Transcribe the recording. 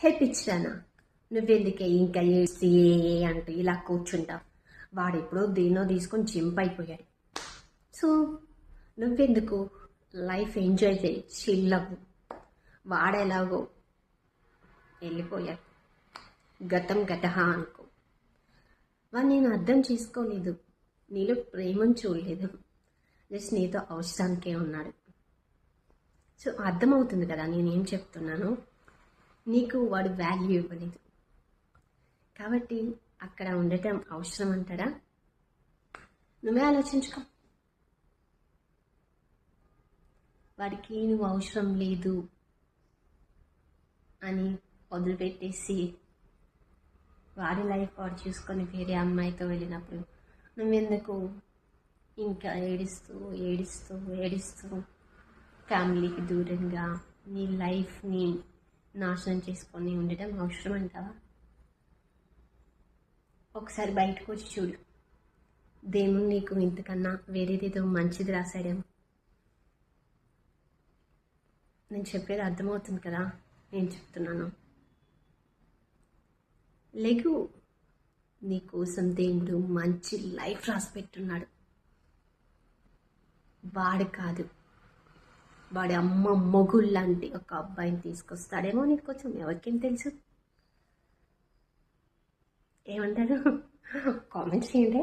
హెప్పించానా నువ్వెందుకే ఇంకా ఏసి అంటూ ఇలా కూర్చుంటావు. వాడు ఎప్పుడో దేన్నో తీసుకొని జింప్ అయిపోయాడు. సో నువ్వెందుకు లైఫ్ ఎంజాయ్ చేయి, చిల్లవు. వాడెలాగో వెళ్ళిపోయాడు, గతం గతహ అనుకో. వాడు నేను అర్థం చేసుకోలేదు, నీలో ప్రేమను చూడలేదు, జస్ట్ నీతో అవసరానికే ఉన్నాడు. సో అర్థమవుతుంది కదా నేనేం చెప్తున్నాను. నీకు వాడు వాల్యూ ఇవ్వలేదు కాబట్టి అక్కడ ఉండటం అవసరం అంటారా? నువ్వే ఆలోచించుకో. వాడికి నువ్వు అవసరం లేదు అని వదిలిపెట్టేసి వాడి లైఫ్ వాడు చూసుకొని వేరే అమ్మాయితో వెళ్ళినప్పుడు నువ్వెందుకు ఇంకా ఏడుస్తూ ఏడుస్తూ ఏడుస్తూ ఫ్యామిలీకి దూరంగా నీ లైఫ్ని నాశనం చేసుకొని ఉండటం అవసరం అంటావా? ఒకసారి బయటకు వచ్చి చూడు, దేవుడు నీకు ఇంతకన్నా వేరేదేదో మంచిది రాశాడేమో. నేను చెప్పేది అర్థమవుతుంది కదా నేను చెప్తున్నాను. లెగు, నీ కోసం దేవుడు మంచి లైఫ్ రాసి పెట్టున్నాడు. వాడు కాదు, వాడి అమ్మ మొగుళ్ళు లాంటి ఒక అబ్బాయిని తీసుకొస్తాడేమో నీకు కొంచెం, ఎవరికేం తెలుసు. ఏమంటారు? కామెంట్స్ చేయండి.